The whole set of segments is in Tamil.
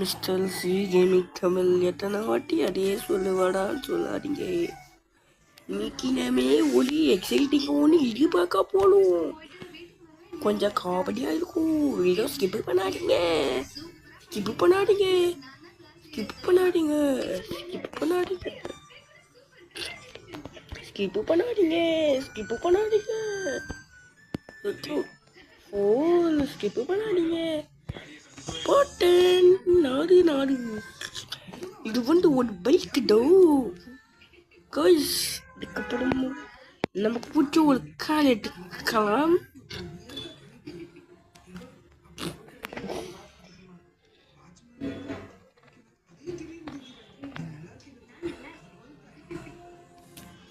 மிஸ்டர் சி கேமிங் தமிழ் எத்தனை வாட்டி அதே சொல்லுவாடான்னு சொல்லாதீங்க. இன்னைக்கு நாமே ஒலி எக்ஸைட்டிங்கான இது பார்க்க போகணும். கொஞ்சம் காமெடியாக இருக்கும். வீடியோ ஸ்கிப் பண்ணாதீங்க, ஸ்கிப் பண்ணாதீங்க, ஸ்கிப் பண்ணாதீங்க, ஸ்கிப் பண்ணாதீங்க, ஸ்கிப் பண்ணாதீங்க, ஸ்கிப் பண்ணாதீங்க, ஸ்கிப் பண்ணாதீங்க. போட்டேன் நாடு நாடு. இது வந்து ஒரு பைக் டோ கைஸ். அதுக்கப்புறம் நமக்கு பிடிச்ச ஒரு கார் எடுக்கலாம்.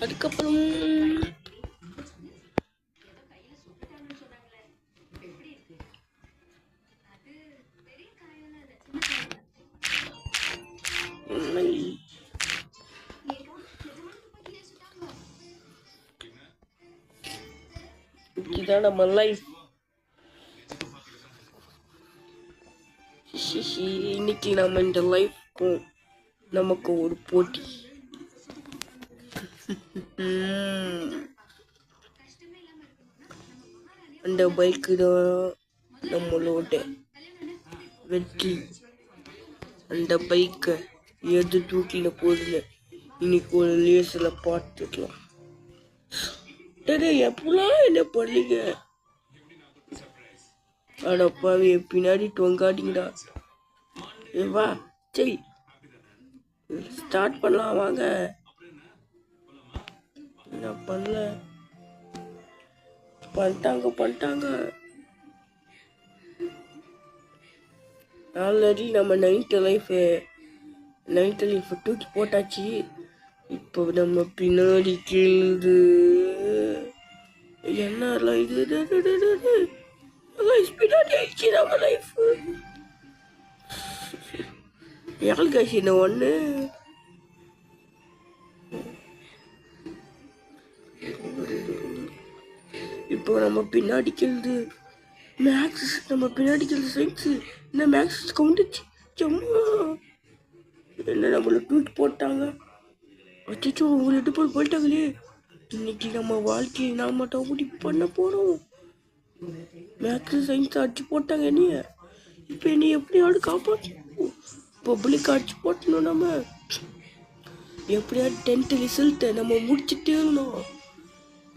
அதுக்கப்புறம் இதான் நம்ம லைஃப். இன்னைக்கு நம்ம இந்த லைஃப்க்கும் நமக்கு ஒரு போட்டி. அந்த பைக்கு தான் நம்மளோட வெற்றி. அந்த பைக்கை எது தூக்கில போதில் இன்னைக்கு ஒரு லேசில் பார்த்துக்கலாம். எப்பெல்லாம் என்ன பண்ணீங்க? அடப்பாவே பின்னாடி தொங்காதீங்கடா. வா சரி ஸ்டார்ட் பண்ணலாம் வாங்க. என்ன பண்ணல பண்ணிட்டாங்க. ஆல்ரெடி நம்ம நைன்த் லைஃப் தூக்கி போட்டாச்சு. இப்போ நம்ம பின்னாடி கேளுது என்ன இது பின்னாடி ஆயிடுச்சு நம்ம லைஃப். யாரு காசு என்ன ஒன்று இப்போ நம்ம பின்னாடி கேளுது மேக்ஸ். நம்ம பின்னாடி கேளுது சயின்ஸு. என்ன மேக்ஸ் கவுண்டுச்சு சும்மா என்ன நம்மளை தூக்கி போட்டாங்க. அச்சோ உங்களை எடுத்து போயிட்டாங்களே. இன்னைக்கு நம்ம வாழ்க்கையை நாம தான் பண்ண போறோம். மேக்ஸ் சயின்ஸ் அடிச்சு போட்டாங்க என்னைய. இப்போ என்னை எப்படியாவது காப்பாற்றணும். பப்ளிக் அடிச்சு போட்டணும். நம்ம எப்படியாவது 10th ரிசல்ட்டை நம்ம முடிச்சுட்டே இருந்தோம்.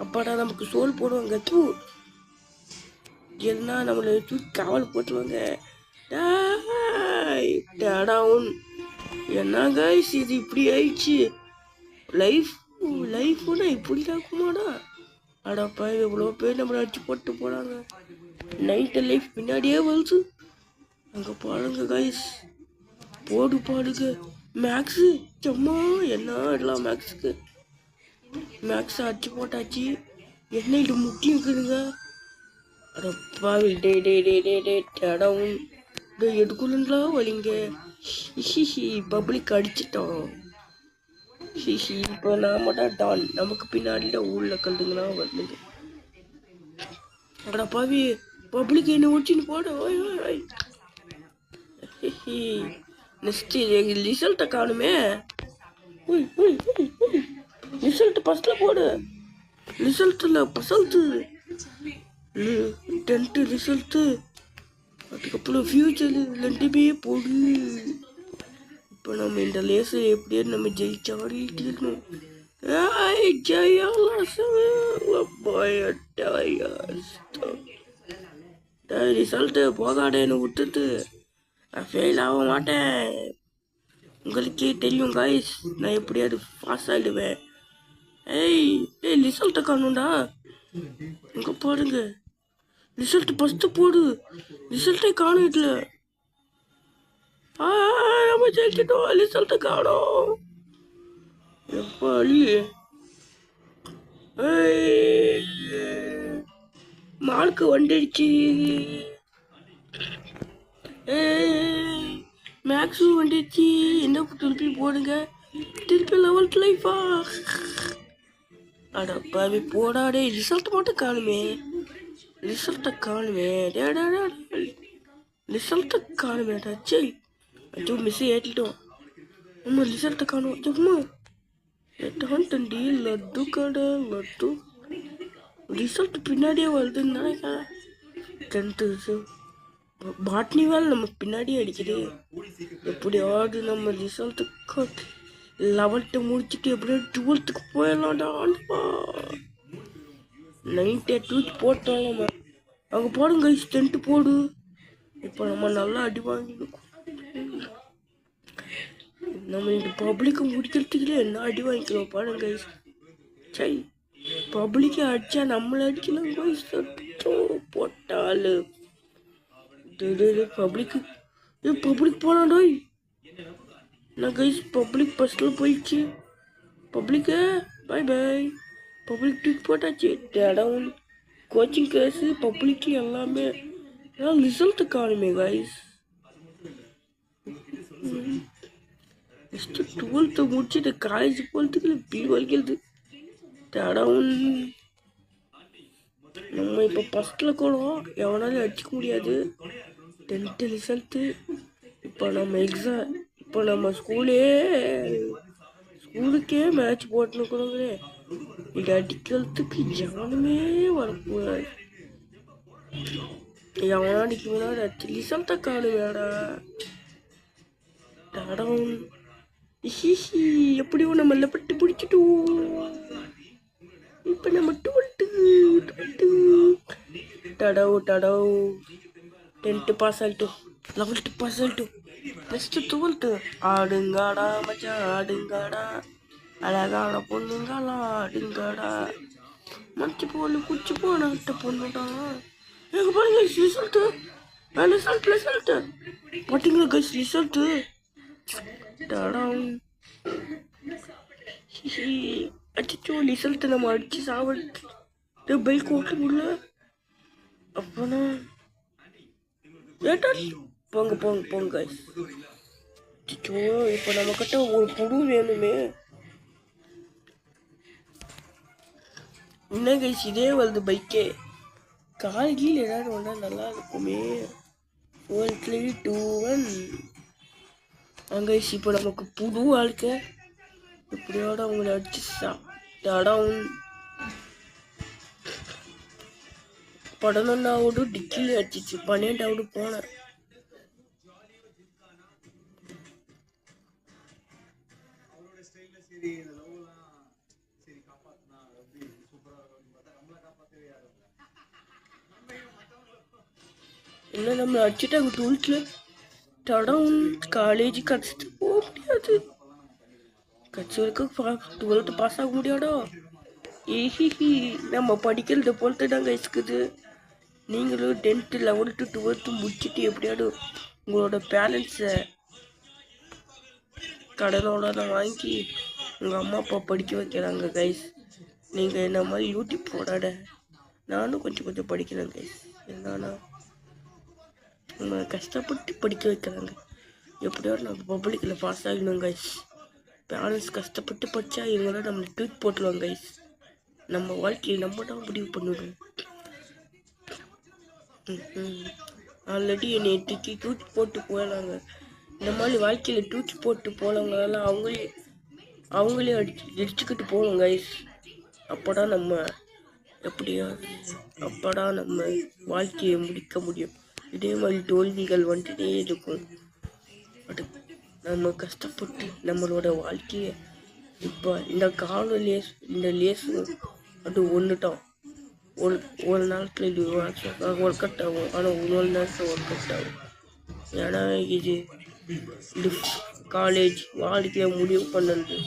அப்பாடா நமக்கு சோல் போடுவாங்க. ஏன்னா நம்மளை தூக்கி காவல் போட்டுருவாங்க. என்ன கைஸ் இது இப்படி ஆயிடுச்சு. லைஃப்னா இப்படி இருக்குமாடா? அடாப்பா எவ்வளோ பேர் நம்மளை அடிச்சு போட்டு போனாங்க. நைட்டு லைஃப் பின்னாடியே வருது. அங்கே பாருங்க கைஸ் பாடுங்க. மேக்ஸு சும்மா என்ன எல்லாம் மேக்ஸ் அடிச்சு போட்டாச்சு. என்ன இது முக்கியம் இருக்குதுங்க. அடப்பா எடுக்கணுங்களா வலிங்க. பப்ளிக் அடிச்சிட்டோம். இப்போ நாம தான் டான். நமக்கு பின்னாடியில் ஊரில் கண்டுங்களா வந்துங்க. அடப்பாவி பப்ளிக் என்ன ஓடிச்சின்னு போட. நெக்ஸ்ட் எங்கள் ரிசல்ட்டை காணுமே. ரிசல்ட் ஃபஸ்ட்டில் போடு. ரிசல்ட்டில் பசல்ட்டு 10th ரிசல்ட்டு. அதுக்கப்புறம் ஃபியூச்சர் ரெண்டுமே போடு. இப்போ நம்ம இந்த லேஸை எப்படியே நம்ம ஜெயிச்சாடிக்கணும். ரிசல்ட்டு போகாடேன்னு விட்டுட்டு நான் ஃபெயில் ஆக மாட்டேன். உங்களுக்கே தெரியும் காய்ஸ் நான் எப்படியாவது பாஸ் ஆகிடுவேன். ரிசல்ட்டை காணும்டா. இங்கே பாருங்க ரிசல்ட் ஃபஸ்ட்டு போடு. ரிசல்ட்டே காணும் இதில். நம்ம ஜெயிச்சிட்டோம். ரிசல்ட்டை காணும். எப்பாடி மார்க்கு வந்துடுச்சு. மேக்ஸும் வந்துடுச்சு. என்ன திருப்பி போடுங்க. திருப்பி 11th லைஃபா? அடப்பாவி போடாடே. ரிசல்ட் மட்டும் காணுமே. ரிசல்ட்டை காணுமே. ரிசல்ட்டை காணுமேடா. சரி அச்சோ மிஸ் ஏற்றிட்டோம். நம்ம ரிசல்ட்டை காணும். சும்மா எட்டான் தண்டி லட்டு கடை லட்டு ரிசல்ட் பின்னாடியே வருதுன்னு நினைக்கிறேன். 10th பாட்னி வேலை நம்ம பின்னாடியே அடிக்குது. எப்படியாவது நம்ம ரிசல்ட்டுக்கு 11th முடிச்சுட்டு எப்படியோ 12th போயிடலாம்டா. 9th தூக்கி போட்டோம் நம்ம. அங்கே போடுங்க 10th போடு. இப்போ நம்ம நல்லா அடி வாங்கிருக்கோம். நம்ம இந்த பப்ளிக்கை முடிக்கிறதுக்குள்ளே என்ன அடி வாங்கிக்கிறோம் பாருங்க. சரி பப்ளிக்கை அடிச்சா நம்மளை அடிக்கலாம் கைஸ். போட்டாலு பப்ளிக் போனாடோய். நான் கைஸ் பப்ளிக் ஃபஸ்ட்டில் போயிடுச்சு. பப்ளிக்கு பாய் பாய். பப்ளிக் தூக்கி போட்டாச்சு. டவுன் கோச்சிங் கிளாஸு பப்ளிக்கு எல்லாமே. ரிசல்ட்டு காணுமே கைஸ். நெக்ஸ்ட்டு 12th முடிச்சுட்டு காலேஜ் போகிறதுக்கு பி வலிக்கிறது. டவுன் நம்ம இப்போ ஃபஸ்ட்டில் கூட எவனாலும் அடிச்சிக்க முடியாது. 10th result. இப்போ நம்ம ஸ்கூலுக்கே மேட்ச் போட்டுனுக்குறோங்களே. இது அடிக்கிறதுக்கு எவனுமே வரக்கூடாது. எவனா அடிக்க முன்னாடி அடிச்சு ரிசல்ட்டை காணுவேடா. டவுன் எப்படியோ நம்ம லெப்பட்டு பிடிச்சிட்டோம். இப்போ நம்ம 12th டடவு 10th பாஸ் ஆகிட்டோம். 11th பாஸ் ஆகிட்டோம். நெக்ஸ்ட்டு 12th ஆடுங்காடா மச்சான் ஆடுங்காடா. அழகான பொண்ணுங்களா ஆடுங்காடா. மச்சி போல குச்சி போனாட்ட பொண்ணுடா. எங்க பாருங்க ரிசல்ட்டு. ரிசல்ட்டு பார்த்தீங்களா கைஸ் ரிசல்ட்டு. அச்சோ ரிசல்ட்டு நம்ம அடிச்சு சாப்பிட்டு பைக் ஓட்ட முடியல. அப்போனா ஏட்டா போங்க கைஸ். அச்சோ இப்போ நம்மக்கிட்ட ஒரு புது வேணுமே. என்ன கைஸ் இதே வருது பைக்கே. காலையில் ஏதாவது ஒன்றா நல்லா இருக்குமே. 4 3 2 1 அங்கே இப்போ நமக்கு புது வாழ்க்கை. எப்படியோட அவங்கள அடிச்சு டவுன் 11வது டிக்கில் அடிச்சிச்சு. 12வது போனேன். என்ன நம்மளை அடிச்சுட்டாங்க 12th. டவுன் காலேஜ் கடிச்சிட்டு போக முடியாது. கட்சி வரைக்கும் 12th பாஸ் ஆக முடியாடா. நம்ம படிக்கிறது போலட்டு தாங்க இருக்குது. நீங்களும் 10th 11th 12th முடிச்சுட்டு எப்படியாவது உங்களோட பேரண்ட்ஸை கடனோட வாங்கி உங்கள் அம்மா அப்பா படிக்க வைக்கிறாங்க கைஸ். நீங்கள் என்ன மாதிரி யூடியூப் போடாட. நானும் கொஞ்சம் படிக்கிறேன் கைஸ். என்னன்னா நம்ம கஷ்டப்பட்டு படிக்க வைக்கிறாங்க. எப்படியாவது நம்ம பப்ளிக்கில் பாஸ் ஆகணும் கைஸ். பேரண்ட்ஸ் கஷ்டப்பட்டு படித்தா இவங்களாம் நம்மளை ட்வீட் போட்டுருவாங்க கைஸ். நம்ம வாழ்க்கையை நம்ம தான் முடிவு பண்ணிவிடுவோம். ஆல்ரெடி என்னை தூக்கி தூக்கி போட்டு போயிடலாங்க. இந்த மாதிரி வாழ்க்கையில் தூக்கி போட்டு போனவங்களெல்லாம் அவங்களே இடிச்சுக்கிட்டு போகணும் கைஸ். அப்போதான் நம்ம வாழ்க்கையை முடிக்க முடியும். இதே மாதிரி தோல்விகள் வந்துட்டே இருக்கும். அது நம்ம கஷ்டப்பட்டு நம்மளோட வாழ்க்கையை இப்போ இந்த இந்த லேஸு அது ஒன்றுட்டோம். ஒரு நாளுக்கு இது ஒர்க் அவுட் ஆகும். ஆனால் ஒரு நேரத்தில் ஒர்க் அவுட் ஆகும். ஏன்னா இது காலேஜ் வாழ்க்கையை முடிவு பண்ணது.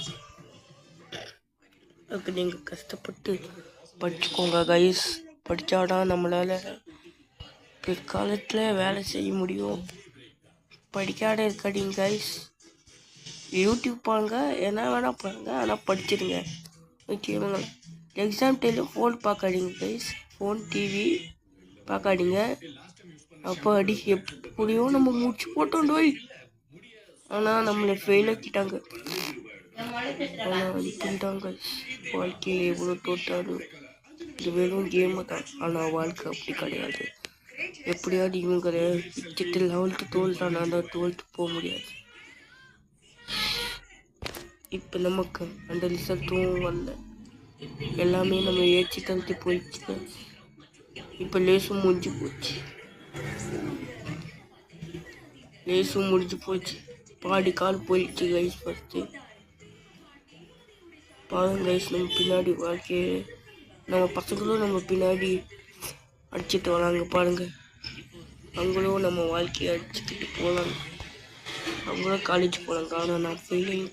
அதுக்கு நீங்கள் கஷ்டப்பட்டு படிச்சுக்கோங்க கைஸ். படித்தாதான் நம்மளால் பிற்காலத்தில் வேலை செய்ய முடியும். படிக்காத இருக்காதீங்க கைஸ். யூடியூப் பாருங்க, என்ன வேணால் பாருங்க, ஆனால் படிச்சிடுங்க. ஓகேவாங்க. எக்ஸாம் டைமில் ஃபோன் பார்க்காதீங்க கைஸ். ஃபோன் டிவி பார்க்காதீங்க. அப்போ எப்படியோ நம்ம முடிச்சு போட்டோம் டோய். ஆனால் நம்மளை ஃபெயில் ஆக்கிட்டாங்க. ஆனால் அடிக்கிட்டாங்க. வாழ்க்கையில் எவ்வளோ தோட்டாலும் இது வெறும் கேமு தான். ஆனால் வாழ்க்கை அப்படி கிடையாது. எப்படியாவது இவங்களை விட்டுட்டு 11th தோல்ட்டானா தான் 12th போக முடியாது. இப்போ நமக்கு அந்த ரிசல்ட்டும் வரல, எல்லாமே நம்ம ஏற்றி தள்ளிட்டு போயிடுச்சு. இப்போ லேசும் முடிஞ்சு போச்சு, பாடி கால் போயிடுச்சு கைஸ். ஃபஸ்ட்டு பாருங்க கைஸ், நம்ம பின்னாடி வாழ்க்கையை நம்ம பசங்களும் நம்ம பின்னாடி அடிச்சுட்டு வராங்க பாருங்க. அவங்களும் நம்ம வாழ்க்கையை அடிச்சுக்கிட்டு போகலாங்க, அவங்களும் காலேஜ் போகலாங்க. ஆனால் நான் ஃபெயிலிங்